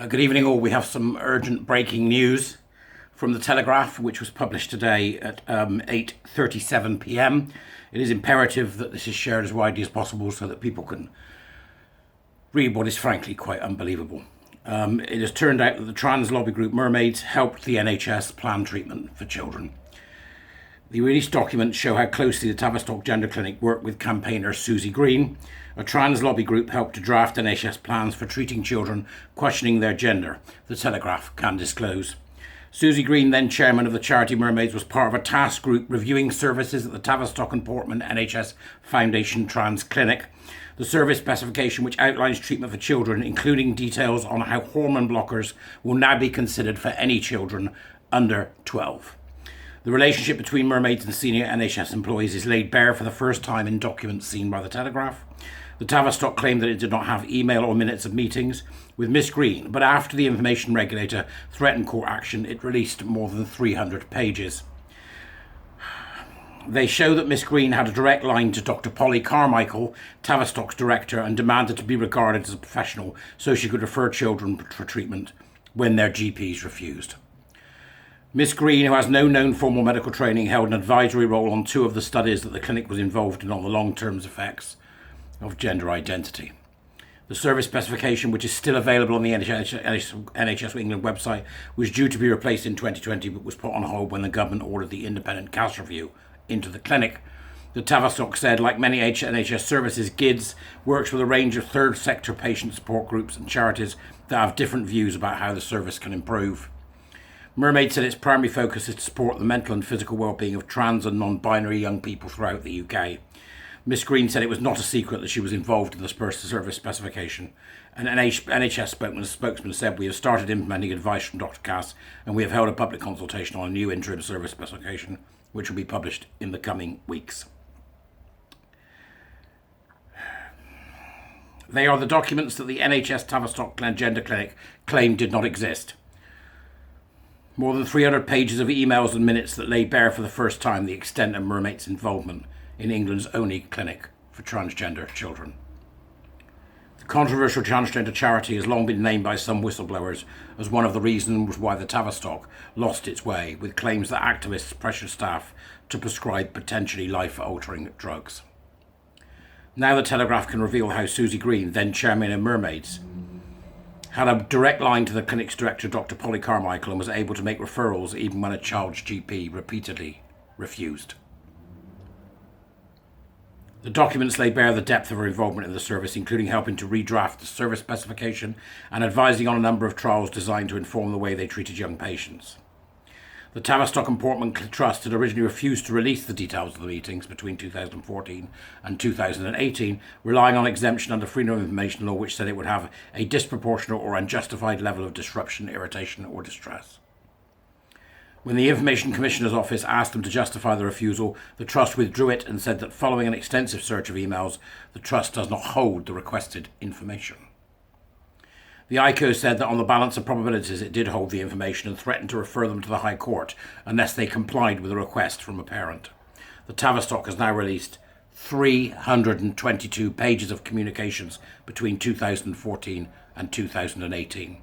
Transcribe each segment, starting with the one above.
Good evening all. We have some urgent breaking news from the Telegraph, which was published today at 8:37 p.m. It is imperative that this is shared as widely as possible so that people can read what is frankly quite unbelievable. It has turned out that the trans lobby group Mermaids helped the NHS plan treatment for children. The released documents show how closely the Tavistock Gender Clinic worked with campaigner Susie Green. A trans lobby group helped to draft NHS plans for treating children questioning their gender, the Telegraph can disclose. Susie Green, then chairman of the charity Mermaids, was part of a task group reviewing services at the Tavistock and Portman NHS Foundation Trans Clinic. The service specification, which outlines treatment for children, including details on how hormone blockers will now be considered for any children under 12. The relationship between Mermaids and senior NHS employees is laid bare for the first time in documents seen by the Telegraph. The Tavistock claimed that it did not have email or minutes of meetings with Miss Green, but after the information regulator threatened court action, it released more than 300 pages. They show that Miss Green had a direct line to Dr. Polly Carmichael, Tavistock's director, and demanded to be regarded as a professional so she could refer children for treatment when their GPs refused. Miss Green, who has no known formal medical training, held an advisory role on 2 of the studies that the clinic was involved in on the long-term effects of gender identity. The service specification, which is still available on the NHS England website, was due to be replaced in 2020 but was put on hold when the government ordered the independent cash review into the clinic. The Tavistock said, like many NHS services, GIDS works with a range of third sector patient support groups and charities that have different views about how the service can improve. Mermaid said its primary focus is to support the mental and physical well-being of trans and non-binary young people throughout the UK. Miss Green said it was not a secret that she was involved in the service specification. An NHS spokesman said, "We have started implementing advice from Dr. Cass and we have held a public consultation on a new interim service specification which will be published in the coming weeks." They are the documents that the NHS Tavistock Gender Clinic claimed did not exist. More than 300 pages of emails and minutes that lay bare for the first time the extent of Mermaid's involvement in England's only clinic for transgender children. The controversial transgender charity has long been named by some whistleblowers as one of the reasons why the Tavistock lost its way, with claims that activists pressured staff to prescribe potentially life-altering drugs. Now the Telegraph can reveal how Susie Green, then chairman of Mermaids, had a direct line to the clinic's director, Dr. Polly Carmichael, and was able to make referrals even when a child's GP repeatedly refused. The documents lay bare the depth of her involvement in the service, including helping to redraft the service specification and advising on a number of trials designed to inform the way they treated young patients. The Tavistock and Portman Trust had originally refused to release the details of the meetings between 2014 and 2018, relying on exemption under Freedom of Information Law, which said it would have a disproportionate or unjustified level of disruption, irritation or distress. When the Information Commissioner's Office asked them to justify the refusal, the Trust withdrew it and said that following an extensive search of emails, the Trust does not hold the requested information. The ICO said that on the balance of probabilities it did hold the information and threatened to refer them to the High Court unless they complied with a request from a parent. The Tavistock has now released 322 pages of communications between 2014 and 2018.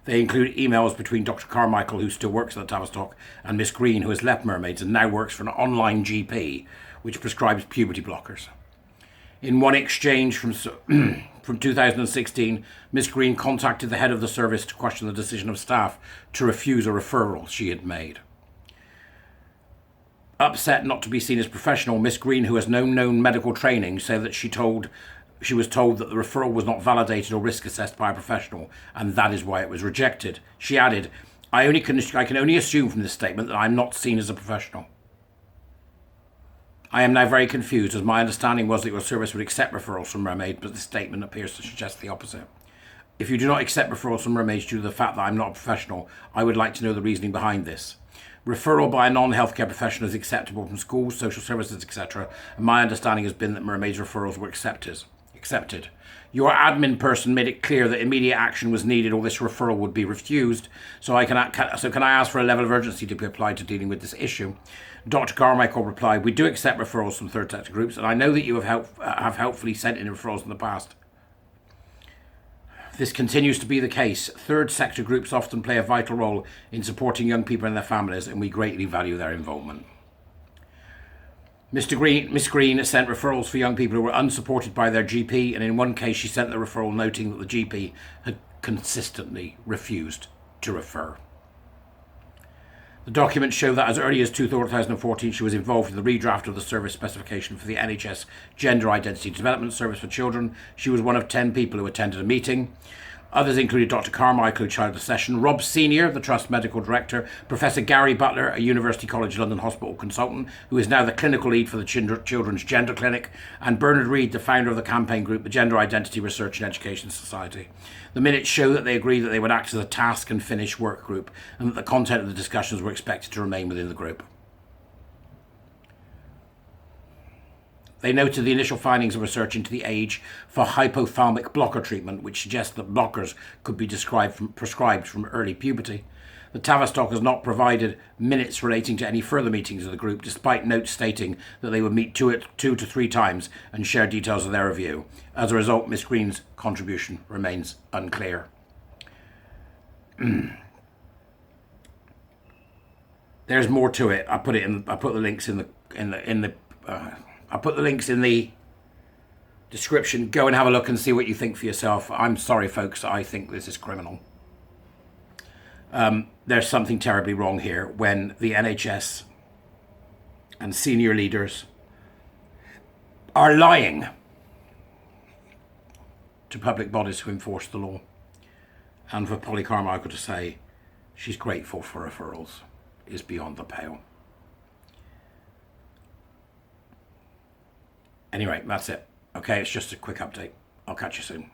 They include emails between Dr. Carmichael, who still works at the Tavistock, and Miss Green, who has left Mermaids and now works for an online GP which prescribes puberty blockers. In one exchange from 2016, Miss Green contacted the head of the service to question the decision of staff to refuse a referral she had made. Upset not to be seen as professional, Miss Green, who has no known medical training, said that she was told that the referral was not validated or risk assessed by a professional, and that is why it was rejected. She added, I can only assume from this statement that I am not seen as a professional. I am now very confused, as my understanding was that your service would accept referrals from Mermaid, but this statement appears to suggest the opposite. If you do not accept referrals from Mermaids due to the fact that I am not a professional, I would like to know the reasoning behind this. Referral by a non-healthcare professional is acceptable from schools, social services, etc., and my understanding has been that Mermaids referrals were accepted. Your admin person made it clear that immediate action was needed or this referral would be refused, so can I ask for a level of urgency to be applied to dealing with this issue? Dr. Carmichael replied, we do accept referrals from third sector groups, and I know that you have helpfully sent in referrals in the past. This continues to be the case. Third sector groups often play a vital role in supporting young people and their families, and we greatly value their involvement. Miss Green sent referrals for young people who were unsupported by their GP, and in one case she sent the referral noting that the GP had consistently refused to refer. The documents show that as early as 2014 she was involved in the redraft of the service specification for the NHS Gender Identity Development Service for Children. She was one of 10 people who attended a meeting. Others included Dr. Carmichael, who chaired the session, Rob Senior, the Trust Medical Director, Professor Gary Butler, a University College London Hospital consultant, who is now the clinical lead for the Children's Gender Clinic, and Bernard Reid, the founder of the campaign group, the Gender Identity Research and Education Society. The minutes show that they agreed that they would act as a task and finish work group, and that the content of the discussions were expected to remain within the group. They noted the initial findings of research into the age for hypothalamic blocker treatment, which suggests that blockers could be prescribed from early puberty. The Tavistock has not provided minutes relating to any further meetings of the group, despite notes stating that they would meet two to three times and share details of their review. As a result, Miss Green's contribution remains unclear. There's more to it. I put the links in the description. Go and have a look and see what you think for yourself. I'm sorry, folks. I think this is criminal. There's something terribly wrong here when the NHS and senior leaders are lying to public bodies who enforce the law. And for Polly Carmichael to say she's grateful for referrals is beyond the pale. Anyway, that's it. Okay, it's just a quick update. I'll catch you soon.